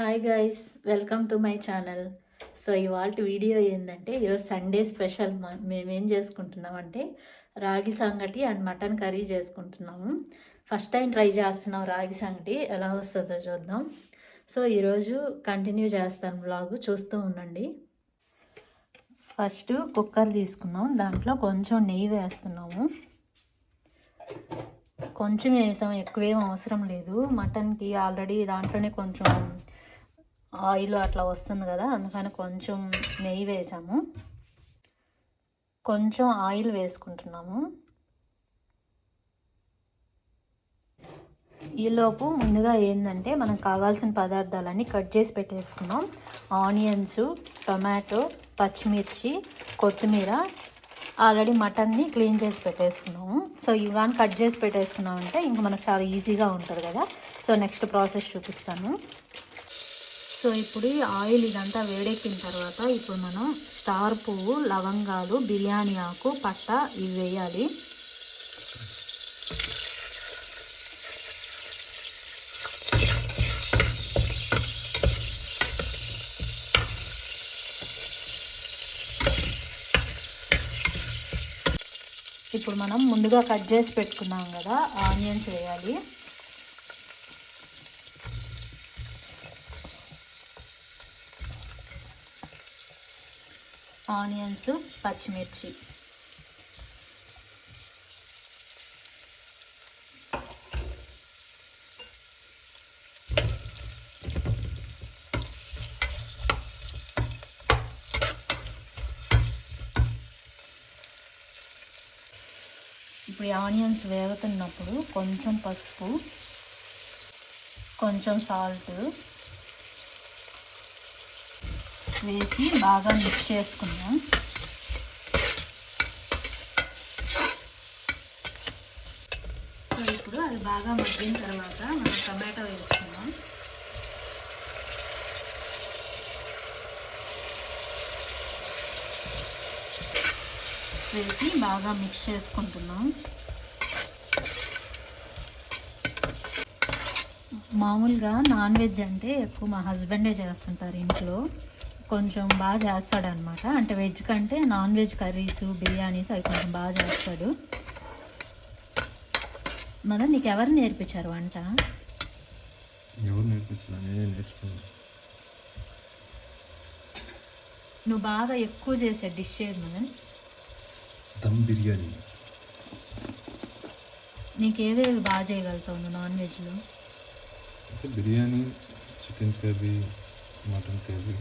Hi guys, welcome to my channel. So ఇవాళ video ఏంటంటే ఈరోజు సండే స్పెషల్ మేమేం చేసుకుంటున్నామంటే రాగి సంగటి అండ్ మటన్ కర్రీ చేసుకుంటున్నాము. ఫస్ట్ టైం ట్రై చేస్తున్నాం రాగి సంగటి, ఎలా వస్తుందో చూద్దాం. సో ఈరోజు కంటిన్యూ చేస్తాను వ్లాగ్, చూస్తూ ఉండండి. ఫస్ట్ కుక్కర్ తీసుకున్నాం, దాంట్లో కొంచెం నెయ్యి వేస్తున్నాము. కొంచెం వేసాం, ఎక్కువేం అవసరం లేదు. మటన్కి ఆల్రెడీ దాంట్లోనే కొంచెం ఆయిల్ అట్లా వస్తుంది కదా, అందుకని కొంచెం నెయ్యి వేసాము. కొంచెం ఆయిల్ వేసుకుంటున్నాము. ఈలోపు ముందుగా ఏంటంటే మనకు కావాల్సిన పదార్థాలన్నీ కట్ చేసి పెట్టేసుకున్నాం. ఆనియన్స్, టొమాటో, పచ్చిమిర్చి, కొత్తిమీర. ఆల్రెడీ మటన్ని క్లీన్ చేసి పెట్టేసుకున్నాము. సో ఇవి కానీ కట్ చేసి పెట్టేసుకున్నామంటే ఇంక మనకు చాలా ఈజీగా ఉంటుంది కదా. సో నెక్స్ట్ ప్రాసెస్ చూపిస్తాను. సో ఇప్పుడు ఆయిల్ ఇదంతా వేడెక్కిన తర్వాత ఇప్పుడు మనం స్టార్ పువ్వు, లవంగాలు, బిర్యానీ ఆకు, పట్ట ఇవి వేయాలి. ఇప్పుడు మనం ముందుగా కట్ చేసి పెట్టుకున్నాం కదా, ఆనియన్స్ వేయాలి. ఆనియన్స్, పచ్చిమిర్చి. ఇప్పుడు ఈ ఆనియన్స్ వేగుతున్నప్పుడు కొంచెం పసుపు, కొంచెం సాల్ట్ వేసి బాగా మిక్స్ చేసుకున్నాం. సో ఇప్పుడు అది బాగా మగ్గిన తర్వాత మనం టమాటో వేసుకున్నాం. వేసి బాగా మిక్స్ చేసుకుంటున్నాం. మామూలుగా నాన్ వెజ్ అంటే ఎక్కువ మా హస్బెండే చేస్తుంటారు ఇంట్లో. కొంచెం బాగా చేస్తాడనమాట. అంటే వెజ్ కంటే నాన్ వెజ్ కర్రీస్, బిర్యానీస్ అవి కొంచెం బాగా చేస్తాడు. మదర్, నీకు ఎవరు నేర్పించారు వంట? ఎవరు నేర్పించారు? నేనే నేర్చుకున్నాను. నువ్వు బాగా ఎక్కువ చేసే డిష్ ఏది మదన్? దమ్ బిర్యానీ. నీకేవేవి బాగా చేయగలుగుతావు నువ్వు నాన్ వెజ్లో? అంటే biryani, chicken curry, mutton curry,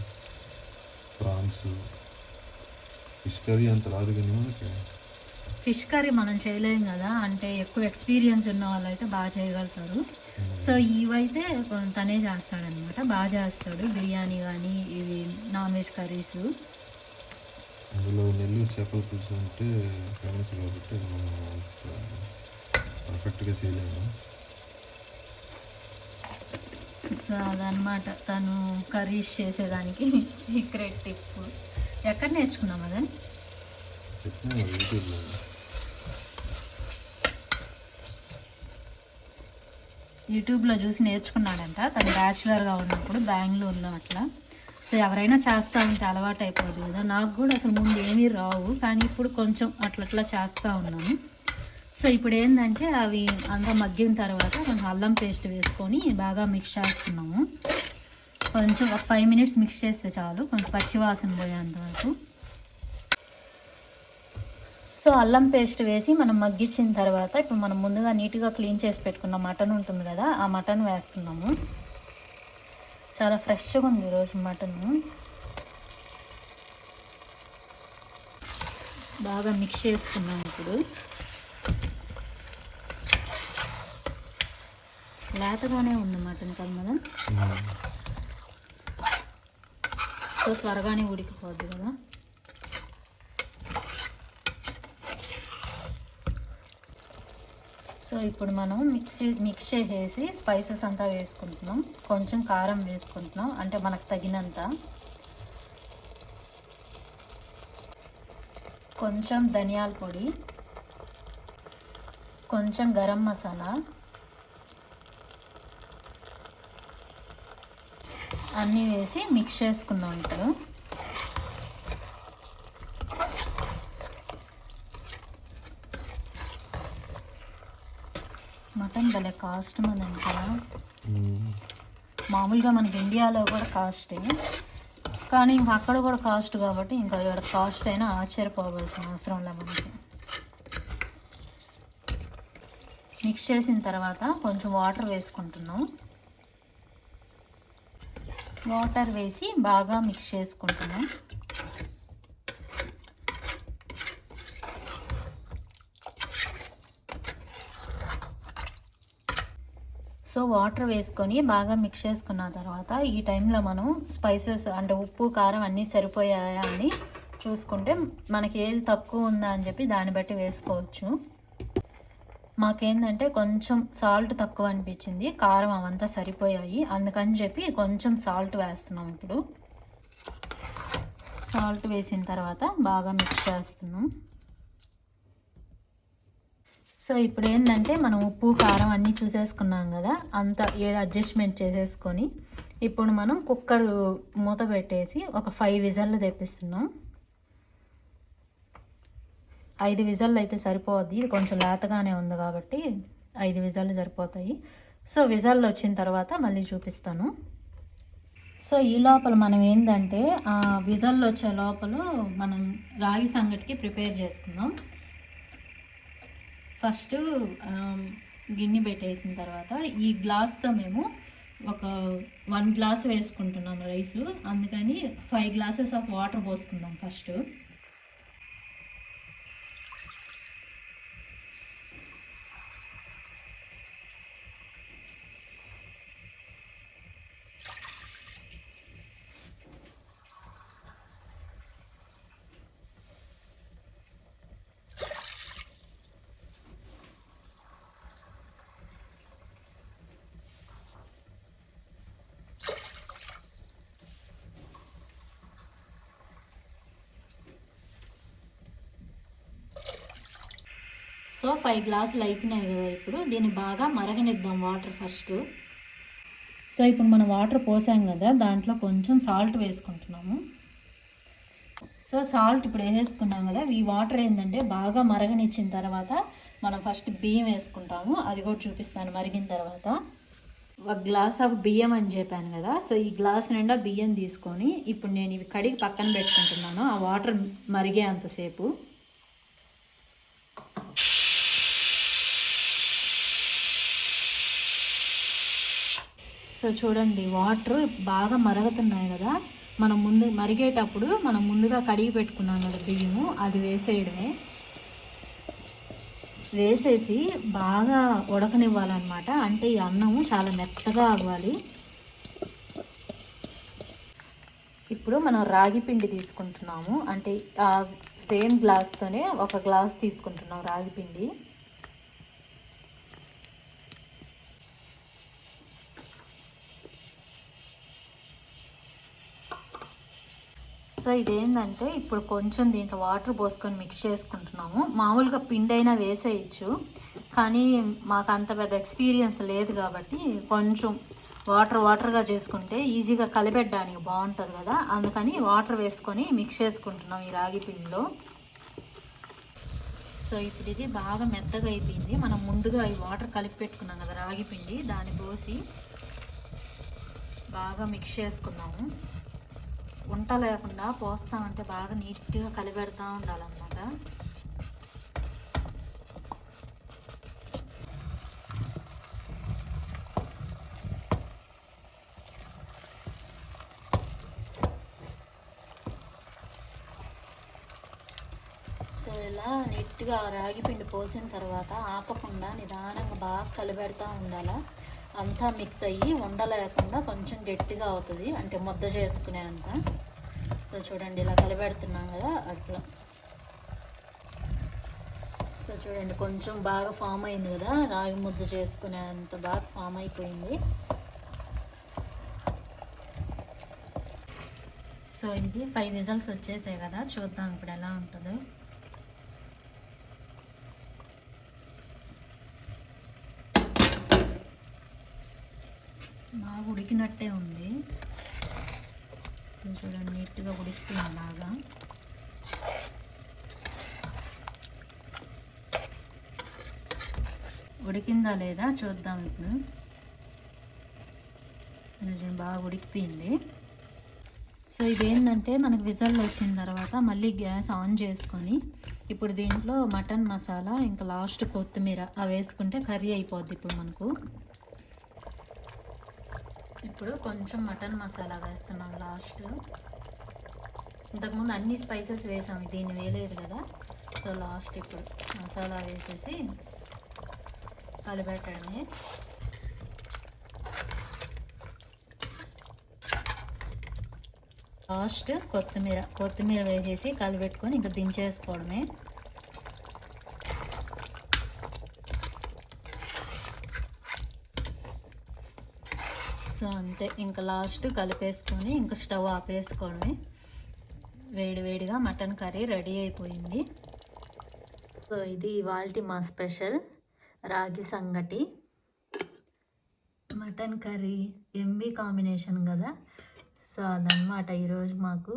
prawns, fish curry అంత రాదు కానీ మనకి. ఫిష్ కర్రీ మనం చేయలేం కదా, అంటే ఎక్కువ ఎక్స్పీరియన్స్ ఉన్న వాళ్ళు అయితే బాగా చేయగలుగుతారు. సో ఇవైతే తనే చేస్తాడనమాట, బాగా చేస్తాడు. బిర్యానీ కానీ ఇవి నాన్ వెజ్ కర్రీస్. అందులో నెల్లూరు చేపల పులుసు అంటే ఫేమస్ కాబట్టి మనం పర్ఫెక్ట్గా చేయలేము. సో అదనమాట తను కర్రీస్ చేసేదానికి సీక్రెట్ టిప్. ఎక్కడ నేర్చుకున్నాం అదని? యూట్యూబ్లో చూసి నేర్చుకున్నాడంట. తను బ్యాచులర్గా ఉన్నప్పుడు బెంగళూరులో అట్లా. సో ఎవరైనా చేస్తూ ఉంటే అలవాటు అయిపోద్ది కదా. నాకు కూడా అసలు ముందు ఏమీ రావు, కానీ ఇప్పుడు కొంచెం అట్లా చేస్తూ ఉన్నాను. సో ఇప్పుడు ఏంటంటే అవి అంతా మగ్గిన తర్వాత కొంచెం అల్లం పేస్ట్ వేసుకొని బాగా మిక్స్ చేస్తున్నాము. కొంచెం ఒక 5 minutes మిక్స్ చేస్తే చాలు, కొంచెం పచ్చివాసన పోయేంత వరకు. సో అల్లం పేస్ట్ వేసి మనం మగ్గించిన తర్వాత ఇప్పుడు మనం ముందుగా నీట్గా క్లీన్ చేసి పెట్టుకున్న మటన్ ఉంటుంది కదా, ఆ మటన్ వేస్తున్నాము. చాలా ఫ్రెష్గా ఉంది ఈరోజు మటన్. బాగా మిక్స్ చేసుకున్నాం. ఇప్పుడు లేతగానే ఉంది మటన్ కదా మనం, సో త్వరగానే ఉడికిపోద్ది కదా. సో ఇప్పుడు మనం మిక్స్ చేసేసి స్పైసెస్ అంతా వేసుకుంటున్నాం. కొంచెం కారం వేసుకుంటున్నాం, అంటే మనకు తగినంత. కొంచెం ధనియాల పొడి, కొంచెం గరం మసాలా, అన్నీ వేసి మిక్స్ చేసుకుందాం ఇప్పుడు. మటన్ భలే కాస్ట్ మనది కదా. మామూలుగా మనకి ఇండియాలో కూడా కాస్టే, కానీ ఇంకా అక్కడ కూడా కాస్ట్ కాబట్టి ఇంకా ఇక్కడ కాస్ట్ అయినా ఆశ్చర్యపోవాల్సిన అవసరం లేదు మనకి. మిక్స్ చేసిన తర్వాత కొంచెం వాటర్ వేసుకుంటున్నాం. వాటర్ వేసి బాగా మిక్స్ చేసుకుంటున్నాం. సో వాటర్ వేసుకొని బాగా మిక్స్ చేసుకున్న తర్వాత ఈ టైంలో మనం స్పైసెస్ అంటే ఉప్పు కారం అన్నీ సరిపోయాయా అని చూసుకుంటే మనకి ఏది తక్కువ ఉందా అని చెప్పి దాన్ని బట్టి వేసుకోవచ్చు. మాకేంటంటే కొంచెం సాల్ట్ తక్కువ అనిపించింది, కారం అవంతా సరిపోయాయి, అందుకని చెప్పి కొంచెం సాల్ట్ వేస్తున్నాం. ఇప్పుడు సాల్ట్ వేసిన తర్వాత బాగా మిక్స్ చేస్తున్నాం. సో ఇప్పుడు ఏంటంటే మనం ఉప్పు కారం అన్నీ చూసేసుకున్నాం కదా, అంతా ఏదో అడ్జస్ట్మెంట్ చేసేసుకొని ఇప్పుడు మనం కుక్కర్ మూత పెట్టేసి ఒక 5 విజల్లు తెప్పిస్తున్నాం. 5 విజల్లు అయితే సరిపోద్ది, ఇది కొంచెం లేతగానే ఉంది కాబట్టి 5 విజల్లు సరిపోతాయి. సో విజల్లు వచ్చిన తర్వాత మళ్ళీ చూపిస్తాను. సో ఈ లోపల మనం ఏంటంటే విజల్లు వచ్చే లోపల మనం రాగి సంగటికి ప్రిపేర్ చేసుకుందాం. ఫస్ట్ గిన్నె పెట్టేసిన తర్వాత ఈ గ్లాస్తో మేము ఒక 1 గ్లాస్ వేసుకుంటున్నాం రైసు, అందుకని 5 గ్లాసెస్ ఆఫ్ వాటర్ పోసుకుందాం ఫస్ట్. సో 5 గ్లాసులు అయిపోయినాయి కదా, ఇప్పుడు దీన్ని బాగా మరగనిద్దాం వాటర్ ఫస్ట్. సో ఇప్పుడు మనం వాటర్ పోసాం కదా, దాంట్లో కొంచెం సాల్ట్ వేసుకుంటున్నాము. సో సాల్ట్ ఇప్పుడు వేసుకున్నాం కదా, ఈ వాటర్ ఏంటంటే బాగా మరగనిచ్చిన తర్వాత మనం ఫస్ట్ బియ్యం వేసుకుంటాము, అది కూడా చూపిస్తాను మరిగిన తర్వాత. 1 గ్లాస్ ఆఫ్ బియ్యం అని చెప్పాను కదా, సో ఈ గ్లాస్ నిండా బియ్యం తీసుకొని ఇప్పుడు నేను ఇవి కడిగి పక్కన పెట్టుకుంటున్నాను ఆ వాటర్ మరిగే అంతసేపు. సో చూడండి వాటర్ బాగా మరుగుతున్నాయి కదా, మనం మరిగేటప్పుడు మనం ముందుగా కడిగి పెట్టుకున్నాం కదా బియ్యము, అది వేసేయడమే. వేసేసి బాగా ఉడకనివ్వాలన్నమాట, అంటే ఈ అన్నము చాలా మెత్తగా అవ్వాలి. ఇప్పుడు మనం రాగి పిండి తీసుకుంటున్నాము, అంటే సేమ్ గ్లాస్తోనే 1 గ్లాస్ తీసుకుంటున్నాం రాగి పిండి. సో ఇదేంటంటే ఇప్పుడు కొంచెం దీంట్లో వాటర్ పోసుకొని మిక్స్ చేసుకుంటున్నాము. మామూలుగా పిండి అయినా వేసేయచ్చు, కానీ మాకు అంత పెద్ద ఎక్స్పీరియన్స్ లేదు కాబట్టి కొంచెం వాటర్గా చేసుకుంటే ఈజీగా కలిపెట్టడానికి బాగుంటుంది కదా, అందుకని వాటర్ వేసుకొని మిక్స్ చేసుకుంటున్నాం ఈ రాగి పిండిలో. సో ఇప్పుడు ఇది బాగా మెత్తగా అయిపోయింది. మనం ముందుగా ఈ వాటర్ కలిపి పెట్టుకున్నాం కదా రాగి పిండి, దాన్ని పోసి బాగా మిక్స్ చేసుకున్నాము. వంట లేకుండా పోస్తా ఉంటే బాగా నీట్గా కలిపెడతా ఉండాలన్నమాట. సో ఇలా నీట్గా రాగి పిండి పోసిన తర్వాత ఆపకుండా నిదానంగా బాగా కలిపెడతా ఉండాలి. అంతా మిక్స్ అయ్యి ఉండలేకుండా కొంచెం గట్టిగా అవుతుంది, అంటే ముద్ద చేసుకునే అంత. సో చూడండి ఇలా కలిపెడుతున్నాం కదా అట్లా. సో చూడండి కొంచెం బాగా ఫామ్ అయింది కదా, రాగి ముద్ద చేసుకునే అంత బాగా ఫామ్ అయిపోయింది. సో ఇది 5 విజల్స్ వచ్చేసాయి కదా, చూద్దాం ఇప్పుడు ఎలా ఉంటుందో. బాగా ఉడికినట్టే ఉంది. సో చూడండి నీట్గా ఉడికిపోయింది బాగా. ఉడికిందా లేదా చూద్దాం ఇప్పుడు. బాగా ఉడికిపోయింది. సో ఇదేంటంటే మనకు విజల్ వచ్చిన తర్వాత మళ్ళీ గ్యాస్ ఆన్ చేసుకొని ఇప్పుడు దీంట్లో మటన్ మసాలా ఇంకా లాస్ట్ కొత్తిమీర అవి వేసుకుంటే కర్రీ అయిపోద్ది. ఇప్పుడు మనకు ఇప్పుడు కొంచెం మటన్ మసాలా వేస్తున్నాం లాస్ట్. ఇంతకుముందు అన్ని స్పైసెస్ వేసాము, దీన్ని వేయలేదు కదా. సో లాస్ట్ ఇప్పుడు మసాలా వేసేసి కలిపెట్టడమే. లాస్ట్ కొత్తిమీర వేసేసి కలిపెట్టుకొని ఇంకా దించేసుకోవడమే. సో అంతే, ఇంకా లాస్ట్ కలిపేసుకొని ఇంకా స్టవ్ ఆపేసుకోవడమే. వేడివేడిగా మటన్ కర్రీ రెడీ అయిపోయింది. సో ఇది ఇవాల్టి మా స్పెషల్ రాగి సంగటి మటన్ కర్రీ. ఎంబీ కాంబినేషన్ కదా. సో అదనమాట ఈరోజు మాకు.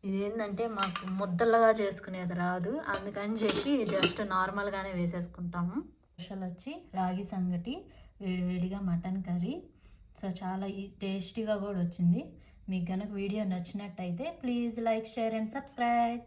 ఇదేంటంటే మాకు ముద్దలుగా చేసుకునేది రాదు, అందుకని చెప్పి జస్ట్ నార్మల్గానే వేసేసుకుంటాము. స్పెషల్ వచ్చి రాగి సంగటి, వేడివేడిగా మటన్ కర్రీ. సో చాలా టేస్టీగా కూడా వచ్చింది. మీకు కనుక వీడియో నచ్చినట్టయితే please like, share and subscribe.